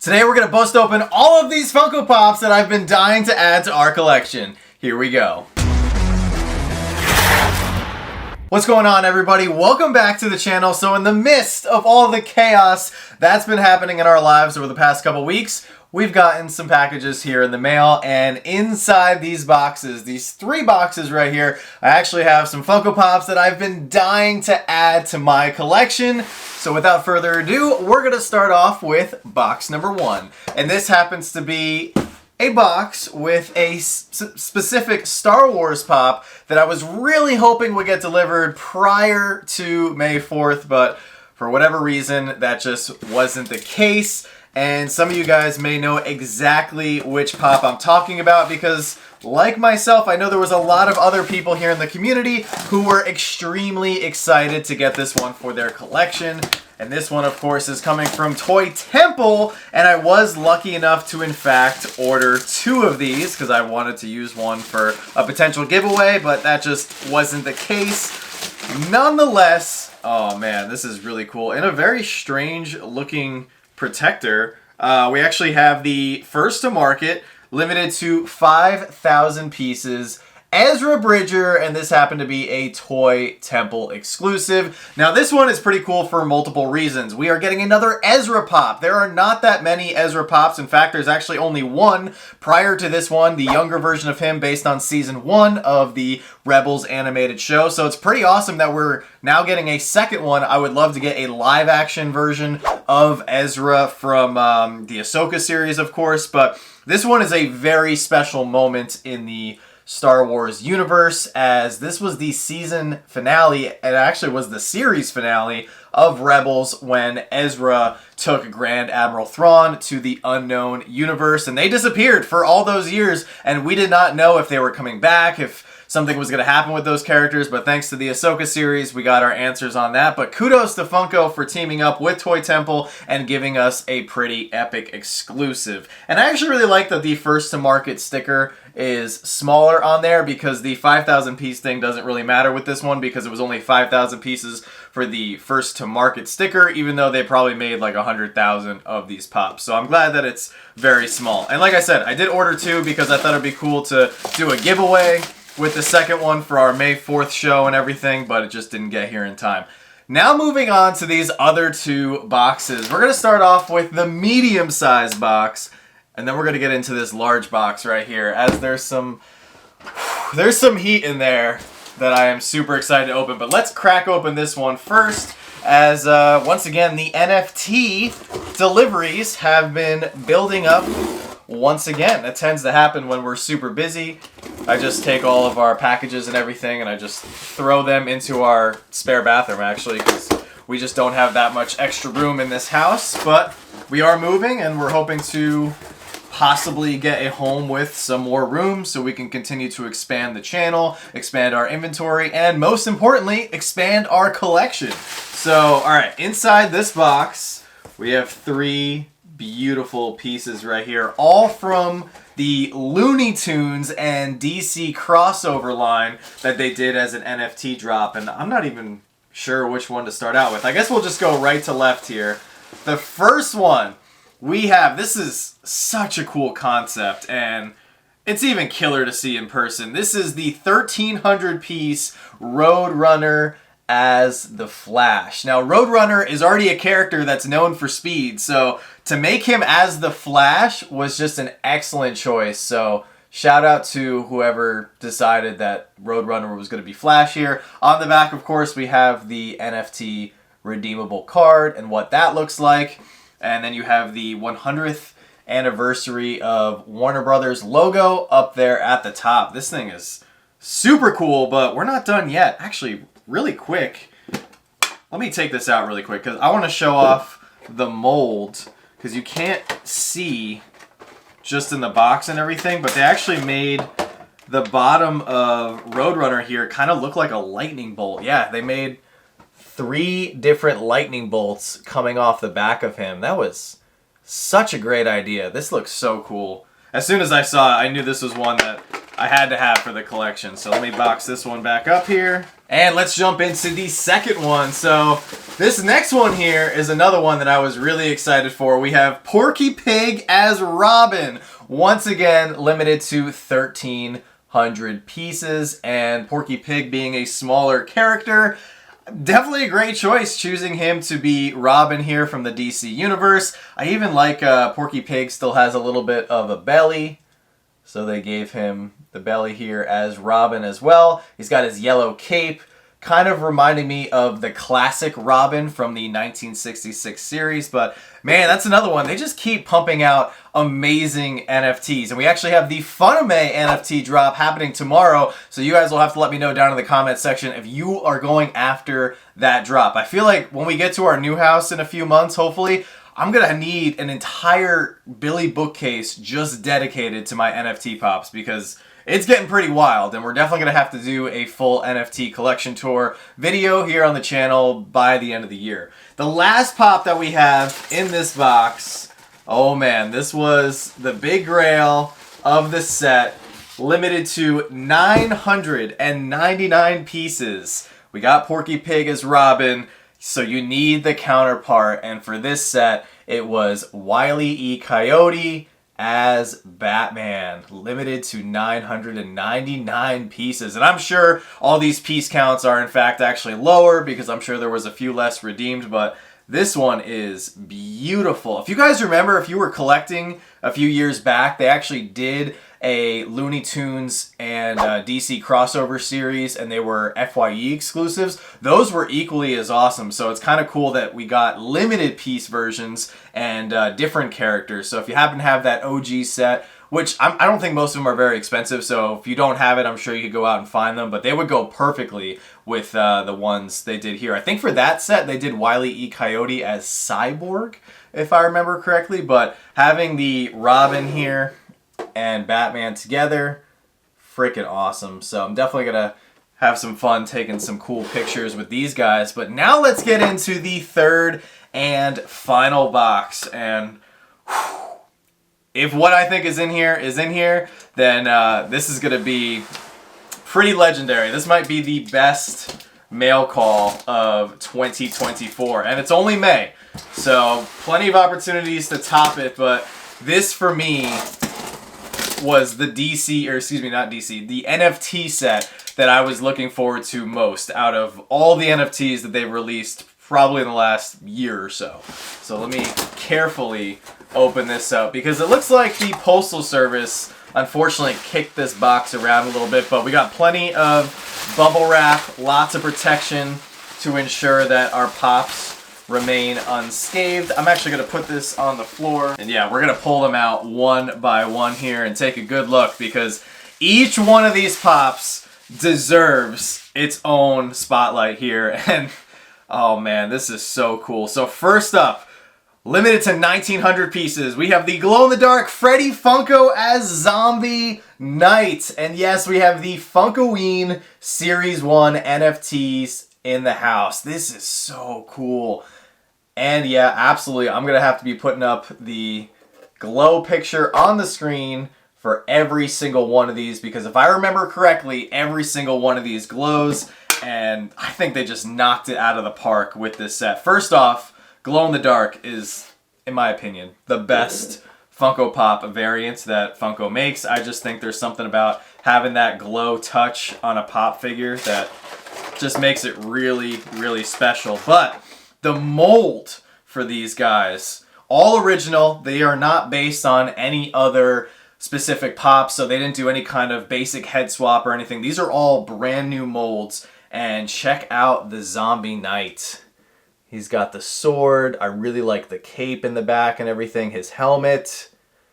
Today we're going to bust open all of these Funko Pops that I've been dying to add to our collection. Here we go. What's going on, everybody? Welcome back to the channel. So in the midst of all the chaos that's been happening in our lives over the past couple weeks, we've gotten some packages here in the mail, and inside these boxes, these 3 boxes right here, I actually have some Funko Pops that I've been dying to add to my collection. So without further ado, we're going to start off with box number 1. And this happens to be a box with a specific Star Wars pop that I was really hoping would get delivered prior to May 4th, but for whatever reason, that just wasn't the case. And some of you guys may know exactly which pop I'm talking about because, like myself, I know there was a lot of other people here in the community who were extremely excited to get this one for their collection. And this one, of course, is coming from Toy Temple, and I was lucky enough to, in fact, order 2 of these because I wanted to use one for a potential giveaway, but that just wasn't the case. Nonetheless, oh man, this is really cool. And a very strange looking protector. We actually have the first to market, limited to 5,000 pieces, Ezra Bridger, and this happened to be a Toy Temple exclusive. Now this one is pretty cool for multiple reasons. We are getting another Ezra pop. There are not that many Ezra pops. In fact, there's actually only one prior to this one, the younger version of him based on season 1 of the Rebels animated show. So it's pretty awesome that we're now getting a second one. I would love to get a live action version of Ezra from the Ahsoka series, of course, but this one is a very special moment in the Star Wars universe, as this was the season finale, and actually was the series finale of Rebels when Ezra took Grand Admiral Thrawn to the unknown universe, and they disappeared for all those years, and we did not know if they were coming back, if something was going to happen with those characters, but thanks to the Ahsoka series, we got our answers on that. But kudos to Funko for teaming up with Toy Temple and giving us a pretty epic exclusive. And I actually really like that the first to market sticker is smaller on there because the 5,000 piece thing doesn't really matter with this one because it was only 5,000 pieces for the first to market sticker, even though they probably made like 100,000 of these pops. So I'm glad that it's very small. And like I said, I did order 2 because I thought it'd be cool to do a giveaway with the second one for our May 4th show and everything, but it just didn't get here in time. Now moving on to these other 2 boxes. We're going to start off with the medium-sized box, and then we're going to get into this large box right here, as there's some heat in there that I am super excited to open. But let's crack open this one first, as once again, the NFT deliveries have been building up once again. That tends to happen when we're super busy. I just take all of our packages and everything and I just throw them into our spare bathroom, actually, because we just don't have that much extra room in this house. But we are moving and we're hoping to possibly get a home with some more room so we can continue to expand the channel, expand our inventory, and most importantly, expand our collection. So, alright, inside this box, we have 3 beautiful pieces right here, all from the Looney Tunes and DC crossover line that they did as an NFT drop, and I'm not even sure which one to start out with. I guess we'll just go right to left here. The first one we have, this is such a cool concept, and it's even killer to see in person. This is the 1,300 piece Roadrunner as the Flash. Now, Roadrunner is already a character that's known for speed, so to make him as the Flash was just an excellent choice. So shout out to whoever decided that Roadrunner was going to be Flash here. On the back, of course, we have the NFT redeemable card and what that looks like. And then you have the 100th anniversary of Warner Brothers logo up there at the top. This thing is super cool, but we're not done yet. Actually, really quick, let me take this out really quick because I want to show off the mold, because you can't see just in the box and everything, but they actually made the bottom of Roadrunner here kind of look like a lightning bolt. Yeah, they made 3 different lightning bolts coming off the back of him. That was such a great idea. This looks so cool. As soon as I saw it, I knew this was one that I had to have for the collection. So let me box this one back up here. And let's jump into the second one. So this next one here is another one that I was really excited for. We have Porky Pig as Robin. Once again, limited to 1,300 pieces. And Porky Pig being a smaller character, definitely a great choice choosing him to be Robin here from the DC universe. I even like Porky Pig still has a little bit of a belly. So they gave him the belly here as Robin as well. He's got his yellow cape, kind of reminding me of the classic Robin from the 1966 series. But man, that's another one. They just keep pumping out amazing NFTs. And we actually have the Funame NFT drop happening tomorrow. So you guys will have to let me know down in the comments section if you are going after that drop. I feel like when we get to our new house in a few months, hopefully, I'm going to need an entire Billy bookcase just dedicated to my NFT pops because it's getting pretty wild, and we're definitely going to have to do a full NFT collection tour video here on the channel by the end of the year. The last pop that we have in this box, oh man, this was the big grail of the set, limited to 999 pieces. We got Porky Pig as Robin. So you need the counterpart, and for this set, it was Wile E. Coyote as Batman, limited to 999 pieces. And I'm sure all these piece counts are in fact actually lower because I'm sure there was a few less redeemed, but this one is beautiful. If you guys remember, if you were collecting a few years back, they actually did a Looney Tunes and DC crossover series, and they were FYE exclusives. Those were equally as awesome, so it's kind of cool that we got limited piece versions and different characters. So if you happen to have that OG set, which I don't think most of them are very expensive, so if you don't have it, I'm sure you could go out and find them, but they would go perfectly with the ones they did here. I think for that set, they did Wile E. Coyote as Cyborg, if I remember correctly, but having the Robin here and Batman together, freaking awesome. So I'm definitely gonna have some fun taking some cool pictures with these guys. But now let's get into the third and final box. And if what I think is in here, then this is gonna be pretty legendary. This might be the best mail call of 2024, and it's only May, so plenty of opportunities to top it. But this for me was the DC, or excuse me, not DC, the NFT set that I was looking forward to most out of all the NFTs that they've released probably in the last year or so. So let me carefully open this up because it looks like the Postal Service unfortunately kicked this box around a little bit, but we got plenty of bubble wrap, lots of protection to ensure that our pops remain unscathed. I'm actually going to put this on the floor, and yeah, we're going to pull them out one by one here and take a good look because each one of these pops deserves its own spotlight here. And oh man, this is so cool. So first up, limited to 1,900 pieces, we have the glow-in-the-dark Freddy Funko as Zombie Knight. And yes, we have the Funkoween Series 1 NFTs in the house. This is so cool. And yeah, absolutely, I'm going to have to be putting up the glow picture on the screen for every single one of these because if I remember correctly, every single one of these glows, and I think they just knocked it out of the park with this set. First off, glow-in-the-dark is, in my opinion, the best Funko Pop variant that Funko makes. I just think there's something about having that glow touch on a pop figure that just makes it really, really special. But the mold for these guys, all original. They are not based on any other specific pops, so they didn't do any kind of basic head swap or anything. These are all brand new molds. And check out the Zombie Knight. He's got the sword. I really like the cape in the back and everything. His helmet.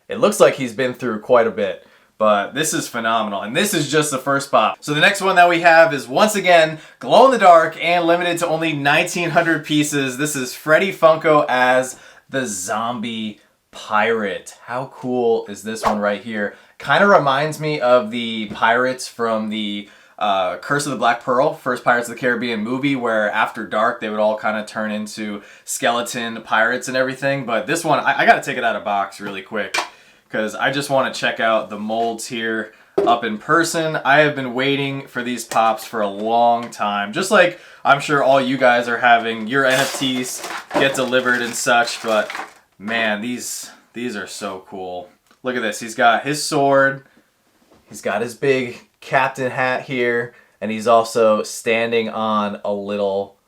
It looks like he's been through quite a bit. But this is phenomenal. And this is just the first pop. So the next one that we have is once again glow-in-the-dark and limited to only 1,900 pieces. This is Freddy Funko as the Zombie Pirate. How cool is this one right here? Kind of reminds me of the pirates from the Curse of the Black Pearl, first Pirates of the Caribbean movie, where after dark they would all kind of turn into skeleton pirates and everything. But this one, I got to take it out of box really quick because I just want to check out the molds here. up in person. I have been waiting for these pops for a long time. Just like I'm sure all you guys are having your NFTs get delivered and such, but man, these are so cool. Look at this. He's got his sword. He's got his big captain hat here, and he's also standing on a little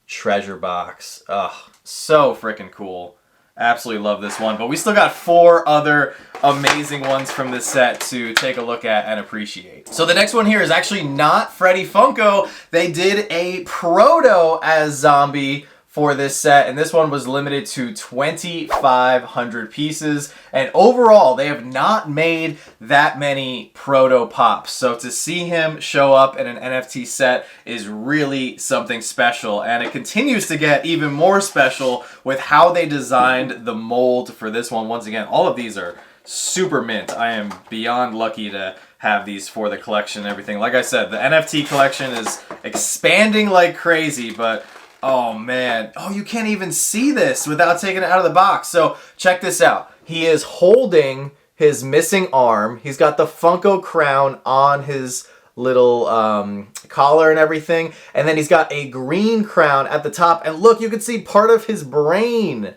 treasure box. Ugh, so freaking cool. Absolutely love this one. But we still got 4 other amazing ones from this set to take a look at and appreciate. So the next one here is actually not Freddy Funko. They did a proto as zombie for this set, and this one was limited to 2,500 pieces, and overall they have not made that many proto pops, so to see him show up in an NFT set is really something special, and it continues to get even more special with how they designed the mold for this one. Once again, all of these are super mint. I am beyond lucky to have these for the collection and everything. Like I said, the NFT collection is expanding like crazy, but oh man, oh, you can't even see this without taking it out of the box. So check this out. He is holding his missing arm. He's got the Funko crown on his little collar and everything. And then he's got a green crown at the top. And look, you can see part of his brain.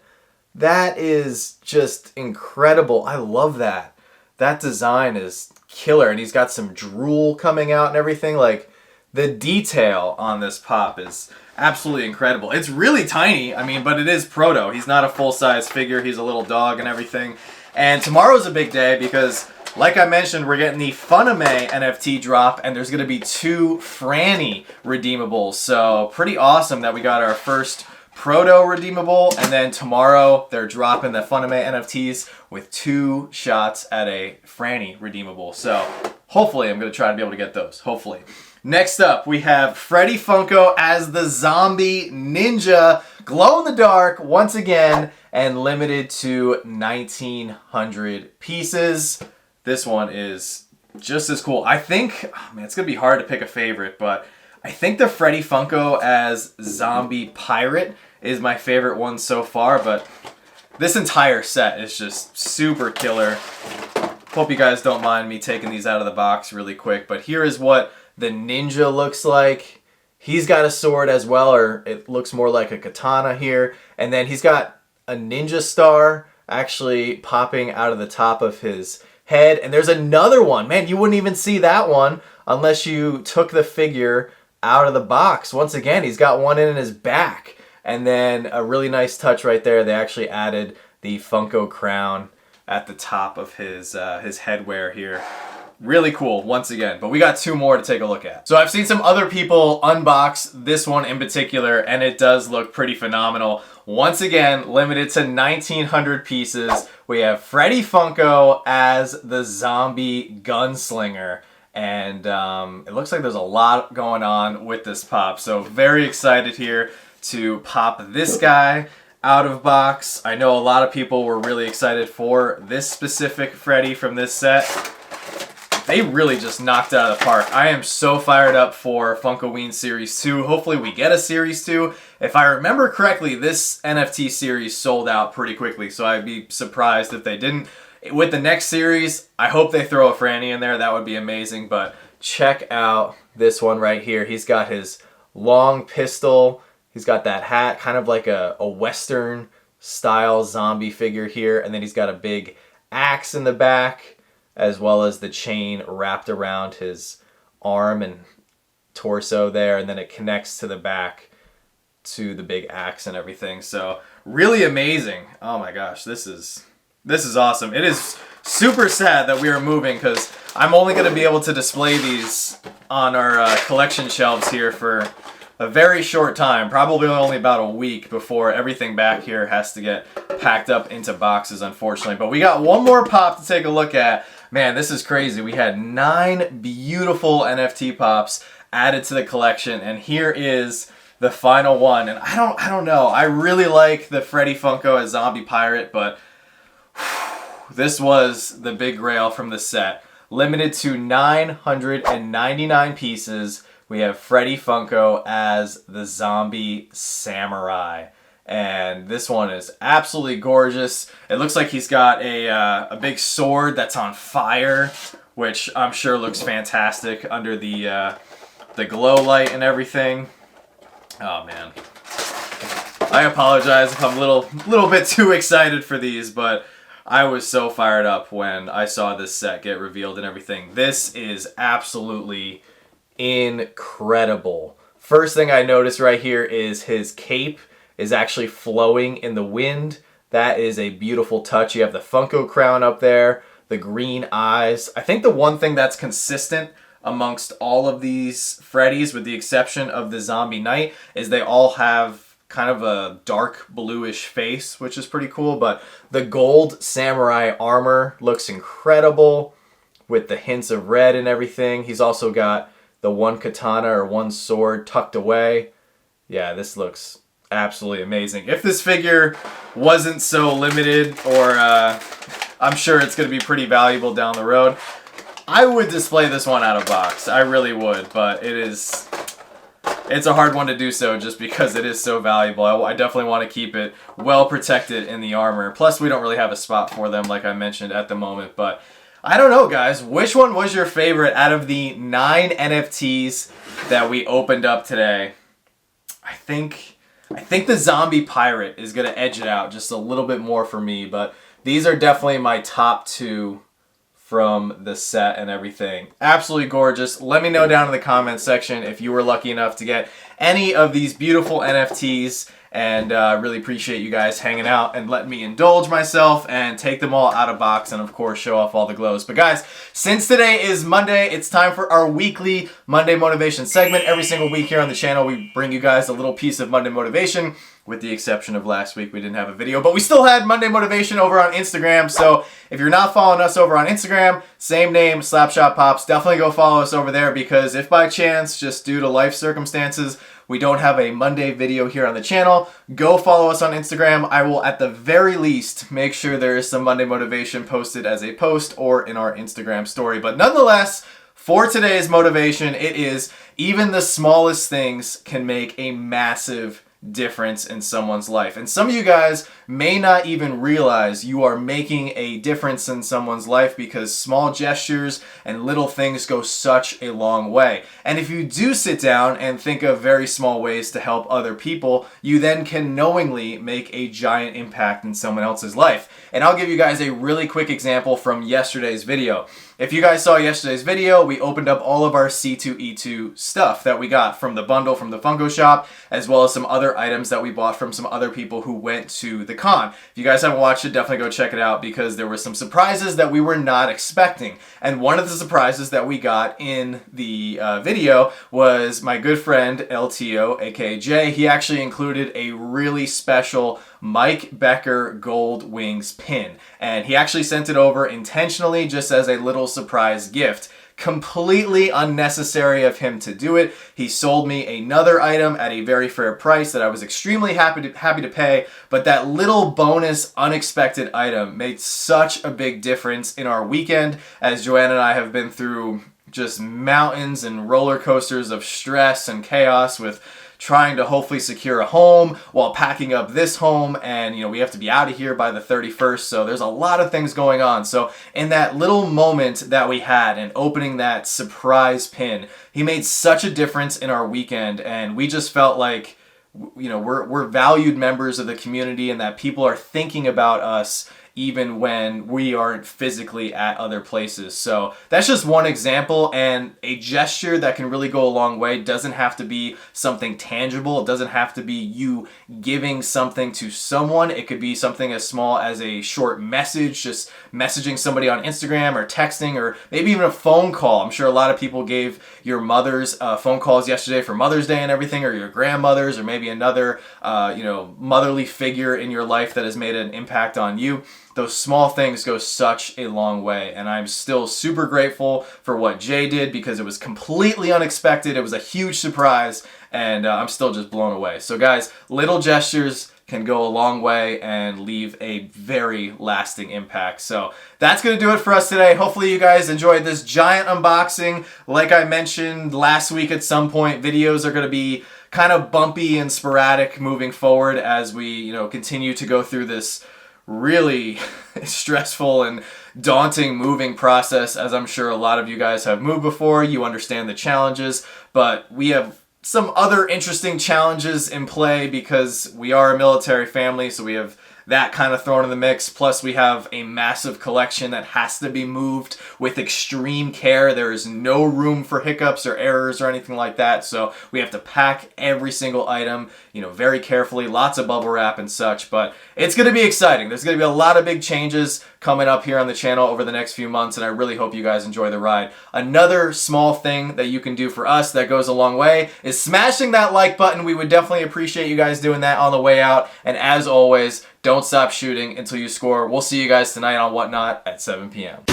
That is just incredible. I love that. That design is killer. And he's got some drool coming out and everything. Like, the detail on this pop is absolutely incredible. It's really tiny, I mean, but it is proto. He's not a full-size figure. He's a little dog and everything. And tomorrow's a big day because, like I mentioned, we're getting the Funame NFT drop, and there's going to be 2 Franny redeemables. So pretty awesome that we got our first proto redeemable, and then tomorrow they're dropping the Funame NFTs with 2 shots at a Franny redeemable. So hopefully I'm going to try to be able to get those. Hopefully. Next up, we have Freddy Funko as the zombie ninja, glow in the dark once again, and limited to 1,900 pieces. This one is just as cool. I think, oh man, it's going to be hard to pick a favorite, but I think the Freddy Funko as zombie pirate is my favorite one so far, but this entire set is just super killer. Hope you guys don't mind me taking these out of the box really quick, but here is what the ninja looks like. He's got a sword as well, or it looks more like a katana here. And then he's got a ninja star actually popping out of the top of his head. And there's another one. Man, you wouldn't even see that one unless you took the figure out of the box. Once again, he's got one in his back. And then a really nice touch right there. They actually added the Funko crown at the top of his headwear here. Really cool, once again. But we got 2 more to take a look at. So I've seen some other people unbox this one in particular, and it does look pretty phenomenal. Once again, limited to 1,900 pieces. We have Freddy Funko as the zombie gunslinger. And it looks like there's a lot going on with this pop. So very excited here to pop this guy out of box. I know a lot of people were really excited for this specific Freddy from this set. They really just knocked it out of the park. I am so fired up for Funkoween Series 2. Hopefully we get a Series 2. If I remember correctly, this NFT series sold out pretty quickly, so I'd be surprised if they didn't. With the next series, I hope they throw a Franny in there. That would be amazing, but check out this one right here. He's got his long pistol. He's got that hat, kind of like a Western style zombie figure here, and then he's got a big axe in the back, as well as the chain wrapped around his arm and torso there, and then it connects to the back to the big axe and everything. So really amazing. Oh my gosh, this is awesome. It is super sad that we are moving because I'm only going to be able to display these on our collection shelves here for a very short time, probably only about a week before everything back here has to get packed up into boxes, unfortunately. But we got one more pop to take a look at. Man, this is crazy. We had 9 beautiful NFT pops added to the collection, and here is the final one. And I don't know. I really like the Freddy Funko as Zombie Pirate, but this was the big grail from the set. Limited to 999 pieces. We have Freddy Funko as the Zombie Samurai. And this one is absolutely gorgeous. It looks like he's got a big sword that's on fire which I'm sure looks fantastic under the glow light and everything. Oh man, I apologize if I'm a little bit too excited for these, but I was so fired up when I saw this set get revealed and everything. This is absolutely incredible. First thing I noticed right here is his cape is actually flowing in the wind. That is a beautiful touch. You have the Funko crown up there, the green eyes. I think the one thing that's consistent amongst all of these Freddys, with the exception of the Zombie Knight, is they all have kind of a dark bluish face, which is pretty cool. But the gold samurai armor looks incredible with the hints of red and everything. He's also got the one katana or one sword tucked away. Yeah, this looks absolutely amazing. If this figure wasn't so limited, or I'm sure it's going to be pretty valuable down the road, I would display this one out of box. I really would, but it's a hard one to do so just because it is so valuable. I definitely want to keep it well protected in the armor. Plus, we don't really have a spot for them, like I mentioned, at the moment. But I don't know, guys. Which one was your favorite out of the 9 NFTs that we opened up today? I think the Zombie Pirate is going to edge it out just a little bit more for me. But these are definitely my top 2 from the set and everything. Absolutely gorgeous. Let me know down in the comments section if you were lucky enough to get any of these beautiful NFTs, and really appreciate you guys hanging out and letting me indulge myself and take them all out of box and of course show off all the glows. But guys, since today is Monday, it's time for our weekly Monday Motivation segment. Every single week here on the channel, we bring you guys a little piece of Monday Motivation. With the exception of last week, we didn't have a video, but we still had Monday Motivation over on Instagram. So if you're not following us over on Instagram, same name, Slapshotpops, definitely go follow us over there, because if by chance, just due to life circumstances, we don't have a Monday video here on the channel, go follow us on Instagram. I will, at the very least, make sure there is some Monday Motivation posted as a post or in our Instagram story. But nonetheless, for today's motivation, it is even the smallest things can make a massive difference in someone's life. And some of you guys may not even realize you are making a difference in someone's life, because small gestures and little things go such a long way. And if you do sit down and think of very small ways to help other people, you then can knowingly make a giant impact in someone else's life. And I'll give you guys a really quick example from yesterday's video. If you guys saw yesterday's video, we opened up all of our C2E2 stuff that we got from the bundle from the Funko shop, as well as some other items that we bought from some other people who went to the con. If you guys haven't watched it, definitely go check it out, because there were some surprises that we were not expecting. And one of the surprises that we got in the video was my good friend LTO, aka Jay. He actually included a really special Mike Becker Gold Wings pin, and he actually sent it over intentionally just as a little surprise gift. Completely unnecessary of him to do it. He sold me another item at a very fair price that I was extremely happy to pay, but that little bonus unexpected item made such a big difference in our weekend, as Joanne and I have been through just mountains and roller coasters of stress and chaos with trying to hopefully secure a home while packing up this home, and we have to be out of here by the 31st, so there's a lot of things going on. So in that little moment that we had in opening that surprise pin, he made such a difference in our weekend, and we just felt like we're valued members of the community, and that people are thinking about us even when we aren't physically at other places. So that's just one example, and a gesture that can really go a long way. Doesn't have to be something tangible. It doesn't have to be you giving something to someone. It could be something as small as a short message, just messaging somebody on Instagram or texting, or maybe even a phone call. I'm sure a lot of people gave your mothers phone calls yesterday for Mother's Day and everything, or your grandmothers, or maybe another motherly figure in your life that has made an impact on you. Those small things go such a long way, and I'm still super grateful for what Jay did, because it was completely unexpected. It was a huge surprise, and I'm still just blown away. So guys, little gestures can go a long way and leave a very lasting impact. So that's going to do it for us today. Hopefully you guys enjoyed this giant unboxing. Like I mentioned last week, at some point, videos are going to be kind of bumpy and sporadic moving forward as we continue to go through this really stressful and daunting moving process, as I'm sure a lot of you guys have moved before. You understand the challenges, but we have some other interesting challenges in play because we are a military family, so we have that kind of thrown in the mix. Plus, we have a massive collection that has to be moved with extreme care. There is no room for hiccups or errors or anything like that. So we have to pack every single item, very carefully, lots of bubble wrap and such. But it's going to be exciting. There's going to be a lot of big changes coming up here on the channel over the next few months, and I really hope you guys enjoy the ride. Another small thing that you can do for us that goes a long way is smashing that like button. We would definitely appreciate you guys doing that on the way out. And as always, don't stop shooting until you score. We'll see you guys tonight on Whatnot at 7 p.m.